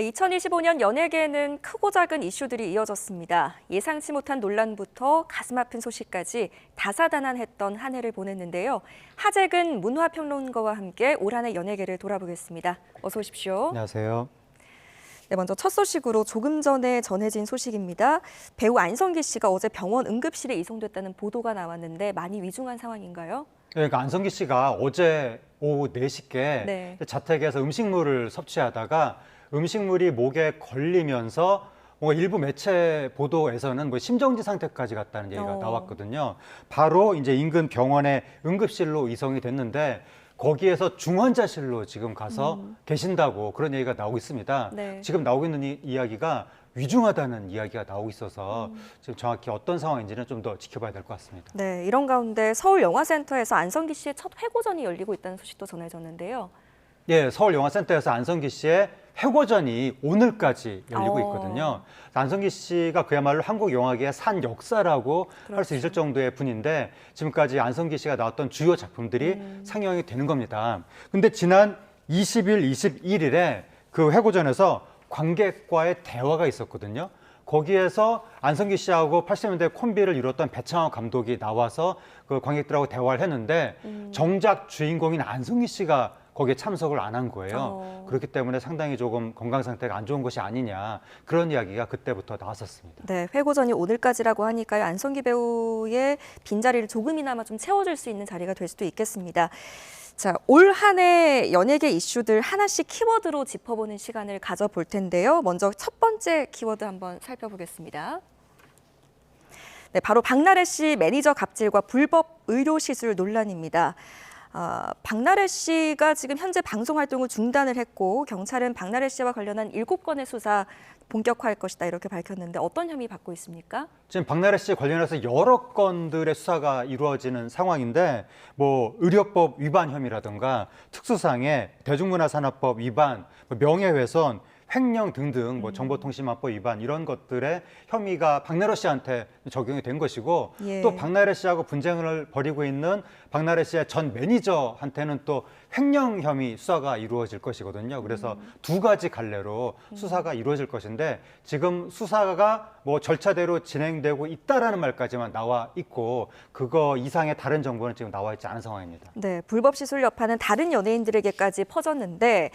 네, 2025년 연예계에는 크고 작은 이슈들이 이어졌습니다. 예상치 못한 논란부터 가슴 아픈 소식까지 다사다난했던 한 해를 보냈는데요. 하재근 문화평론가와 함께 올 한 해 연예계를 돌아보겠습니다. 어서 오십시오. 안녕하세요. 네, 먼저 첫 소식으로 조금 전에 전해진 소식입니다. 배우 안성기 씨가 어제 병원 응급실에 이송됐다는 보도가 나왔는데 많이 위중한 상황인가요? 그러니까 안성기 씨가 어제 오후 4시께 자택에서 음식물을 섭취하다가 음식물이 목에 걸리면서 뭔가 일부 매체 보도에서는 뭐 심정지 상태까지 갔다는 얘기가 나왔거든요. 바로 이제 인근 병원의 응급실로 이송이 됐는데 거기에서 중환자실로 지금 가서 계신다고 그런 얘기가 나오고 있습니다. 네. 지금 나오고 있는 이야기가 위중하다는 이야기가 나오고 있어서 지금 정확히 어떤 상황인지는 좀 더 지켜봐야 될 것 같습니다. 네, 이런 가운데 서울영화센터에서 안성기 씨의 첫 회고전이 열리고 있다는 소식도 전해졌는데요. 예, 서울영화센터에서 안성기 씨의 회고전이 오늘까지 열리고 있거든요. 안성기 씨가 그야말로 한국 영화계의 산 역사라고 할 수 있을 정도의 분인데 지금까지 안성기 씨가 나왔던 주요 작품들이 상영이 되는 겁니다. 근데 지난 20일, 21일에 그 회고전에서 관객과의 대화가 있었거든요. 거기에서 안성기 씨하고 80년대 콤비를 이뤘던 배창호 감독이 나와서 그 관객들하고 대화를 했는데 정작 주인공인 안성기 씨가 거기에 참석을 안 한 거예요. 그렇기 때문에 상당히 조금 건강 상태가 안 좋은 것이 아니냐 그런 이야기가 그때부터 나왔었습니다. 네, 회고전이 오늘까지라고 하니까요. 안성기 배우의 빈자리를 조금이나마 좀 채워줄 수 있는 자리가 될 수도 있겠습니다. 자, 올 한 해 연예계 이슈들 하나씩 키워드로 짚어보는 시간을 가져볼 텐데요. 먼저 첫 번째 키워드 한번 살펴보겠습니다. 네, 바로 박나래 씨 매니저 갑질과 불법 의료 시술 논란입니다. 박나래 씨가 지금 현재 방송 활동을 중단을 했고 경찰은 박나래 씨와 관련한 7건의 수사 본격화할 것이다 이렇게 밝혔는데 어떤 혐의 받고 있습니까? 지금 박나래 씨 관련해서 여러 건들의 수사가 이루어지는 상황인데 뭐 의료법 위반 혐의라든가 특수상해, 대중문화산업법 위반, 명예훼손, 횡령 등등 뭐 정보통신망법 위반 이런 것들의 혐의가 박나래 씨한테 적용이 된 것이고 또 박나래 씨하고 분쟁을 벌이고 있는 박나래 씨의 전 매니저한테는 또 횡령 혐의 수사가 이루어질 것이거든요. 그래서 두 가지 갈래로 수사가 이루어질 것인데 지금 수사가 뭐 절차대로 진행되고 있다라는 말까지만 나와 있고 그거 이상의 다른 정보는 지금 나와 있지 않은 상황입니다. 네, 불법 시술 여파는 다른 연예인들에게까지 퍼졌는데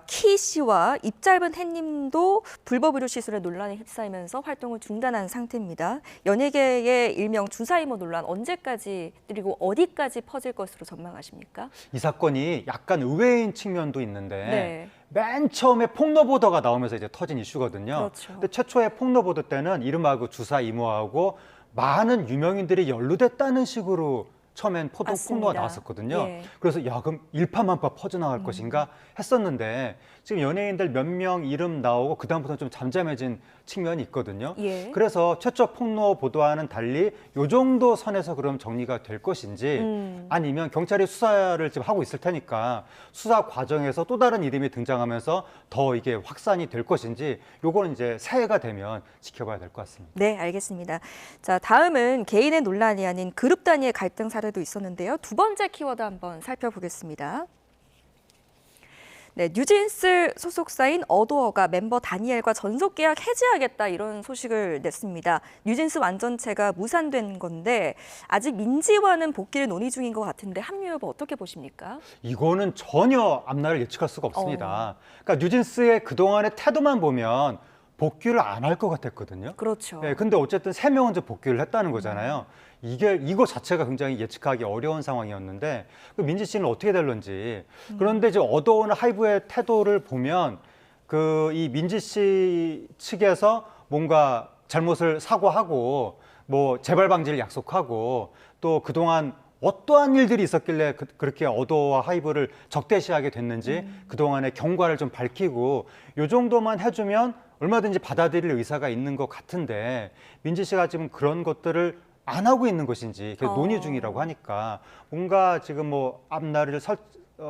키 씨와 입 짧은 햇님도 불법 의료 시술의 논란에 휩싸이면서 활동을 중단한 상태입니다. 연예계의 일명 주사이모 논란 언제까지 그리고 어디까지 퍼질 것으로 전망하십니까? 이 사건이 약간 의외인 측면도 있는데 맨 처음에 폭로 보도가 나오면서 이제 터진 이슈거든요. 그렇죠. 근데 최초의 폭로 보도 때는 이름하고 주사 이모하고 많은 유명인들이 연루됐다는 식으로 처음엔 폭로가 나왔었거든요. 그래서 야 그럼 일파만파 퍼져나갈 것인가 했었는데 지금 연예인들 몇 명 이름 나오고 그다음부터는 좀 잠잠해진 측면이 있거든요. 그래서 최초 폭로 보도와는 달리 요 정도 선에서 그럼 정리가 될 것인지 아니면 경찰이 수사를 지금 하고 있을 테니까 수사 과정에서 또 다른 이름이 등장하면서 더 이게 확산이 될 것인지 요거는 이제 새해가 되면 지켜봐야 될 것 같습니다. 네, 알겠습니다. 자, 다음은 개인의 논란이 아닌 그룹 단위의 갈등 사례도 있었는데요. 두 번째 키워드 한번 살펴보겠습니다. 네, 뉴진스 소속사인 어도어가 멤버 다니엘과 전속 계약 해지하겠다 이런 소식을 냈습니다. 뉴진스 완전체가 무산된 건데 아직 민지와는 복귀를 논의 중인 것 같은데 합류 여부 어떻게 보십니까? 이거는 전혀 앞날을 예측할 수가 없습니다. 그러니까 뉴진스의 그동안의 태도만 보면 복귀를 안 할 것 같았거든요. 그렇죠. 네, 근데 어쨌든 3명은 이제 복귀를 했다는 거잖아요. 이거 자체가 굉장히 예측하기 어려운 상황이었는데 그 민지 씨는 어떻게 될런지. 그런데 이제 어도어나 하이브의 태도를 보면 그 이 민지 씨 측에서 뭔가 잘못을 사과하고 뭐 재발 방지를 약속하고 또 그동안 어떠한 일들이 있었길래 그렇게 어도어와 하이브를 적대시하게 됐는지 그동안의 경과를 좀 밝히고 요 정도만 해주면 얼마든지 받아들일 의사가 있는 것 같은데 민지 씨가 지금 그런 것들을 안 하고 있는 것인지 논의 중이라고 하니까 뭔가 지금 뭐 앞날을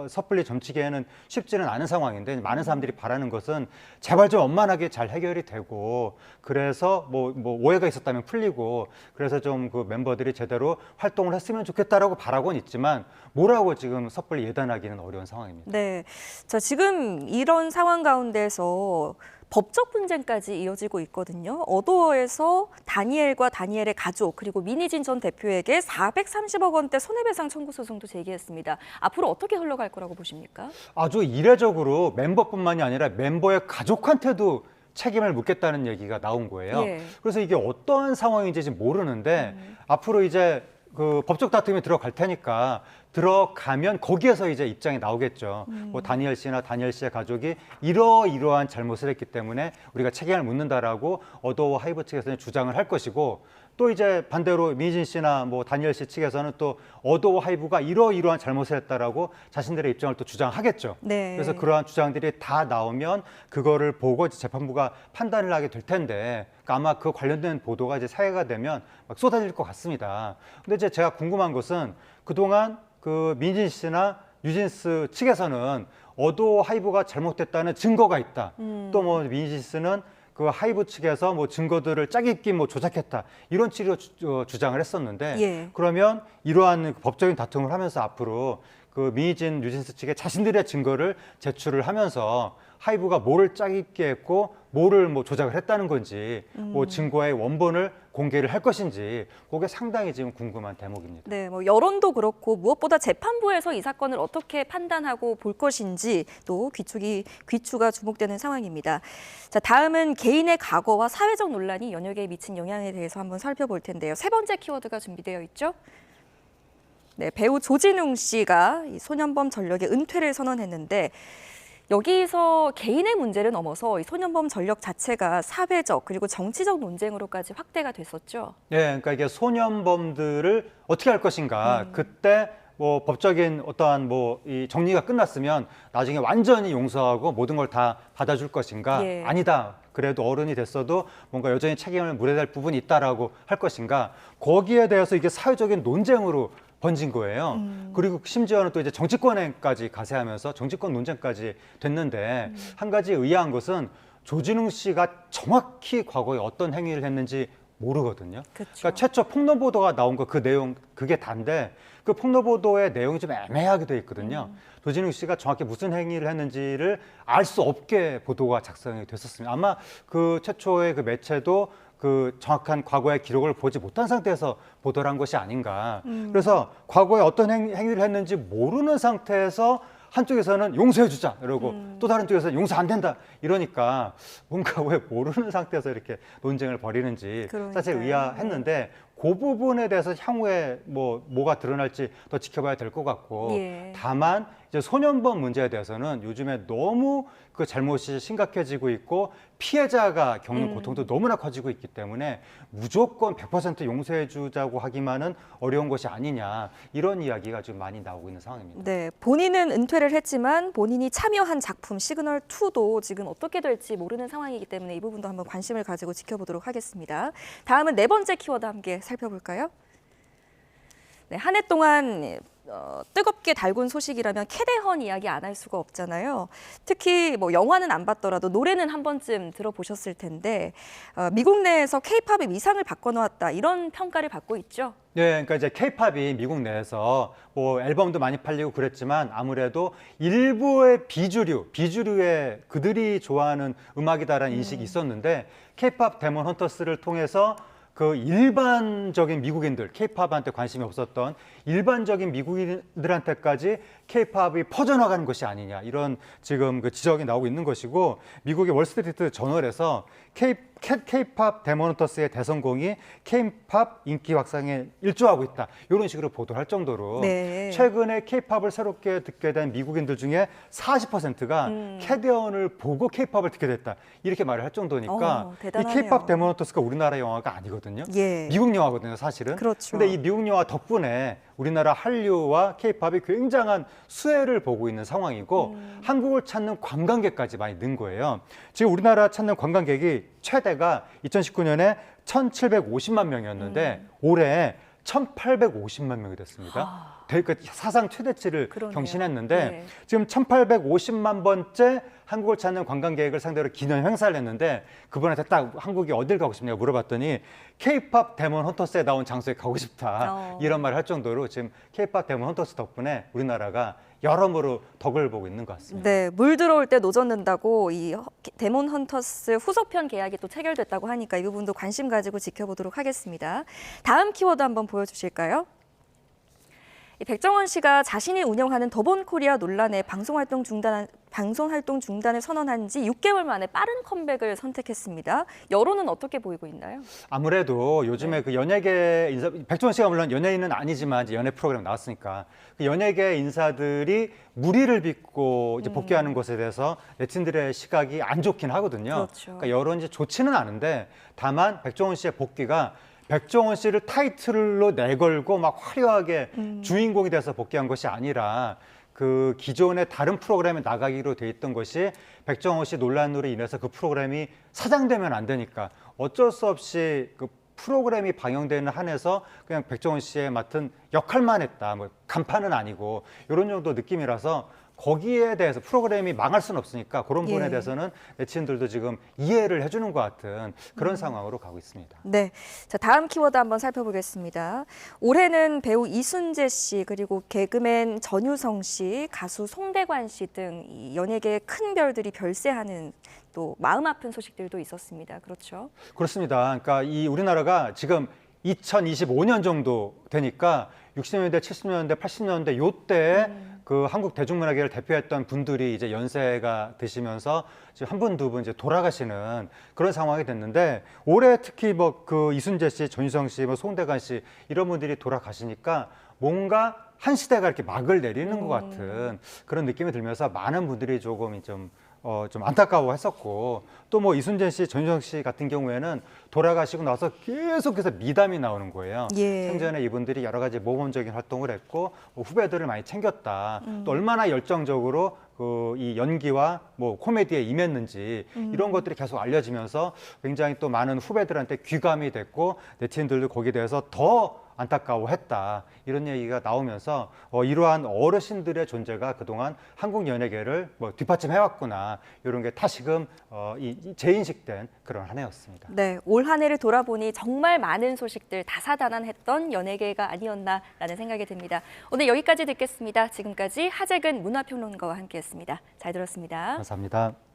섣불리 점치기에는 쉽지는 않은 상황인데 많은 사람들이 바라는 것은 제발 좀 원만하게 잘 해결이 되고 그래서 뭐 오해가 있었다면 풀리고 그래서 좀 그 멤버들이 제대로 활동을 했으면 좋겠다라고 바라고는 있지만 뭐라고 지금 섣불리 예단하기는 어려운 상황입니다. 네. 자, 지금 이런 상황 가운데서 법적 분쟁까지 이어지고 있거든요. 어도어에서 다니엘과 다니엘의 가족 그리고 민희진 전 대표에게 430억 원대 손해배상 청구 소송도 제기했습니다. 앞으로 어떻게 흘러갈 거라고 보십니까? 아주 이례적으로 멤버뿐만이 아니라 멤버의 가족한테도 책임을 묻겠다는 얘기가 나온 거예요. 예. 그래서 이게 어떠한 상황인지 지금 모르는데 앞으로 이제 그 법적 다툼이 들어갈 테니까 들어가면 거기에서 이제 입장이 나오겠죠. 뭐 다니엘 씨나 다니엘 씨의 가족이 이러이러한 잘못을 했기 때문에 우리가 책임을 묻는다라고 어도어 하이브 측에서는 주장을 할 것이고 또 이제 반대로 민희진 씨나 뭐 다니엘 씨 측에서는 또 어도어 하이브가 이러이러한 잘못을 했다라고 자신들의 입장을 또 주장하겠죠. 네. 그래서 그러한 주장들이 다 나오면 그거를 보고 이제 재판부가 판단을 하게 될 텐데 그러니까 아마 그 관련된 보도가 이제 사회가 되면 막 쏟아질 것 같습니다. 근데 이제 제가 궁금한 것은 그동안 그 민진 씨나 뉴진스 측에서는 어도어 하이브가 잘못됐다는 증거가 있다. 또 뭐 민진 씨는 그 하이브 측에서 뭐 증거들을 짜깁기 뭐 조작했다 이런 취지로 주장을 했었는데 예. 그러면 이러한 법적인 다툼을 하면서 앞으로 그 민희진 뉴진스 측에 자신들의 증거를 제출을 하면서 하이브가 뭐를 짜깁기 했고 뭐를 뭐 조작을 했다는 건지 뭐 증거의 원본을 공개를 할 것인지 그게 상당히 지금 궁금한 대목입니다. 네, 뭐 여론도 그렇고 무엇보다 재판부에서 이 사건을 어떻게 판단하고 볼 것인지 또 귀추가 주목되는 상황입니다. 자, 다음은 개인의 과거와 사회적 논란이 연예계에 미친 영향에 대해서 한번 살펴볼 텐데요. 세 번째 키워드가 준비되어 있죠. 네, 배우 조진웅 씨가 이 소년범 전력의 은퇴를 선언했는데 여기서 개인의 문제를 넘어서 이 소년범 전력 자체가 사회적 그리고 정치적 논쟁으로까지 확대가 됐었죠. 네, 그러니까 이게 소년범들을 어떻게 할 것인가. 그때 뭐 법적인 어떠한 뭐 이 정리가 끝났으면 나중에 완전히 용서하고 모든 걸 다 받아줄 것인가. 예. 아니다. 그래도 어른이 됐어도 뭔가 여전히 책임을 물어야 될 부분이 있다라고 할 것인가. 거기에 대해서 이게 사회적인 논쟁으로 번진 거예요. 그리고 심지어는 또 이제 정치권에까지 가세하면서 정치권 논쟁까지 됐는데 한 가지 의아한 것은 조진웅 씨가 정확히 과거에 어떤 행위를 했는지 모르거든요. 그쵸. 그러니까 최초 폭로 보도가 나온 거 그 내용 그게 단데 그 폭로 보도의 내용이 좀 애매하게 돼 있거든요. 조진웅 씨가 정확히 무슨 행위를 했는지를 알 수 없게 보도가 작성이 됐었습니다. 아마 그 최초의 그 매체도 그 정확한 과거의 기록을 보지 못한 상태에서 보도를 한 것이 아닌가. 그래서 과거에 어떤 행위를 했는지 모르는 상태에서 한쪽에서는 용서해주자 이러고 또 다른 쪽에서는 용서 안 된다 이러니까 뭔가 왜 모르는 상태에서 이렇게 논쟁을 벌이는지 사실 그러니까요. 의아했는데 그 부분에 대해서 향후에 뭐가 드러날지 더 지켜봐야 될 것 같고 예. 다만 이제 소년범 문제에 대해서는 요즘에 너무 그 잘못이 심각해지고 있고 피해자가 겪는 고통도 너무나 커지고 있기 때문에 무조건 100% 용서해주자고 하기만은 어려운 것이 아니냐 이런 이야기가 좀 많이 나오고 있는 상황입니다. 네, 본인은 은퇴를 했지만 본인이 참여한 작품 시그널2도 지금 어떻게 될지 모르는 상황이기 때문에 이 부분도 한번 관심을 가지고 지켜보도록 하겠습니다. 다음은 네 번째 키워드 함께 살펴볼까요? 네, 한 해 동안 뜨겁게 달군 소식이라면 캐대헌 이야기 안 할 수가 없잖아요. 특히 뭐 영화는 안 봤더라도 노래는 한 번쯤 들어보셨을 텐데 미국 내에서 K-팝의 위상을 바꿔놓았다 이런 평가를 받고 있죠. 네, 그러니까 이제 K-팝이 미국 내에서 뭐 앨범도 많이 팔리고 그랬지만 아무래도 일부의 비주류의 그들이 좋아하는 음악이다라는 인식이 있었는데 K-팝 데몬 헌터스를 통해서 그 일반적인 미국인들, K-팝한테 관심이 없었던 일반적인 미국인들한테까지 K-팝이 퍼져나가는 것이 아니냐 이런 지금 그 지적이 나오고 있는 것이고 미국의 월스트리트 저널에서 K-팝 데모노터스의 대성공이 K-팝 인기 확산에 일조하고 있다 이런 식으로 보도를 할 정도로 네. 최근에 K-팝을 새롭게 듣게 된 미국인들 중에 40%가 캐대헌을 보고 K-팝을 듣게 됐다 이렇게 말을 할 정도니까 이 대단하네요. K-팝 데모노터스가 우리나라 영화가 아니거든요. 예. 미국 영화거든요, 사실은. 그렇죠. 근데 이 미국 영화 덕분에 우리나라 한류와 K-팝이 굉장한 수혜를 보고 있는 상황이고 한국을 찾는 관광객까지 많이 는 거예요. 지금 우리나라 찾는 관광객이 최대가 2019년에 1,750만 명이었는데 올해 1,850만 명이 됐습니다. 그 사상 최대치를 그러네요. 경신했는데 네. 지금 1,850만 번째 한국을 찾는 관광객을 상대로 기념 행사를 했는데 그분한테 딱 한국이 어딜 가고 싶냐고 물어봤더니 K-팝 데몬 헌터스에 나온 장소에 가고 싶다. 이런 말을 할 정도로 지금 K-팝 데몬 헌터스 덕분에 우리나라가 여러모로 덕을 보고 있는 것 같습니다. 네, 물 들어올 때 노젓는다고 이 데몬 헌터스 후속편 계약이 또 체결됐다고 하니까 이 부분도 관심 가지고 지켜보도록 하겠습니다. 다음 키워드 한번 보여주실까요? 이 백정원 씨가 자신이 운영하는 더본 코리아 논란에 방송 활동 중단을 선언한 지 6개월 만에 빠른 컴백을 선택했습니다. 여론은 어떻게 보이고 있나요? 아무래도 요즘에 그 연예계 인사, 백종원 씨가 물론 연예인은 아니지만 이제 연예 프로그램 나왔으니까 그 연예계 인사들이 무리를 빚고 이제 복귀하는 것에 대해서 네티즌들의 시각이 안 좋긴 하거든요. 그렇죠. 그러니까 여론이 좋지는 않은데 다만 백종원 씨의 복귀가 백종원 씨를 타이틀로 내걸고 막 화려하게 주인공이 돼서 복귀한 것이 아니라 그 기존의 다른 프로그램에 나가기로 돼 있던 것이 백종원 씨 논란으로 인해서 그 프로그램이 사장되면 안 되니까 어쩔 수 없이 그 프로그램이 방영되는 한에서 그냥 백종원 씨의 맡은 역할만 했다. 뭐 간판은 아니고 이런 정도 느낌이라서 거기에 대해서 프로그램이 망할 수는 없으니까 그런 부분에 예. 대해서는 네티즌들도 지금 이해를 해주는 것 같은 그런 상황으로 가고 있습니다. 네, 자 다음 키워드 한번 살펴보겠습니다. 올해는 배우 이순재 씨 그리고 개그맨 전유성 씨, 가수 송대관 씨 등 연예계의 큰 별들이 별세하는 또 마음 아픈 소식들도 있었습니다. 그렇죠? 그렇습니다. 그러니까 이 우리나라가 지금 2025년 정도 되니까 60년대, 70년대, 80년대 요때 그 한국 대중문화계를 대표했던 분들이 이제 연세가 드시면서 지금 한 분, 두 분 이제 돌아가시는 그런 상황이 됐는데 올해 특히 뭐 그 이순재 씨, 전유성 씨, 뭐 송대관 씨 이런 분들이 돌아가시니까 뭔가 한 시대가 이렇게 막을 내리는 것 같은 그런 느낌이 들면서 많은 분들이 조금 좀 안타까워했었고 또 뭐 이순재 씨, 전유성 씨 같은 경우에는 돌아가시고 나서 계속해서 미담이 나오는 거예요. 예. 생전에 이분들이 여러 가지 모범적인 활동을 했고 뭐 후배들을 많이 챙겼다. 또 얼마나 열정적으로 그 이 연기와 뭐 코미디에 임했는지 이런 것들이 계속 알려지면서 굉장히 또 많은 후배들한테 귀감이 됐고 네티즌들도 거기에 대해서 더 안타까워했다 이런 얘기가 나오면서 이러한 어르신들의 존재가 그동안 한국 연예계를 뭐 뒷받침해왔구나 이런 게 다시금 재인식된 그런 한 해였습니다. 네, 올 한 해를 돌아보니 정말 많은 소식들 다사다난했던 연예계가 아니었나라는 생각이 듭니다. 오늘 여기까지 듣겠습니다. 지금까지 하재근 문화평론가와 함께했습니다. 잘 들었습니다. 감사합니다.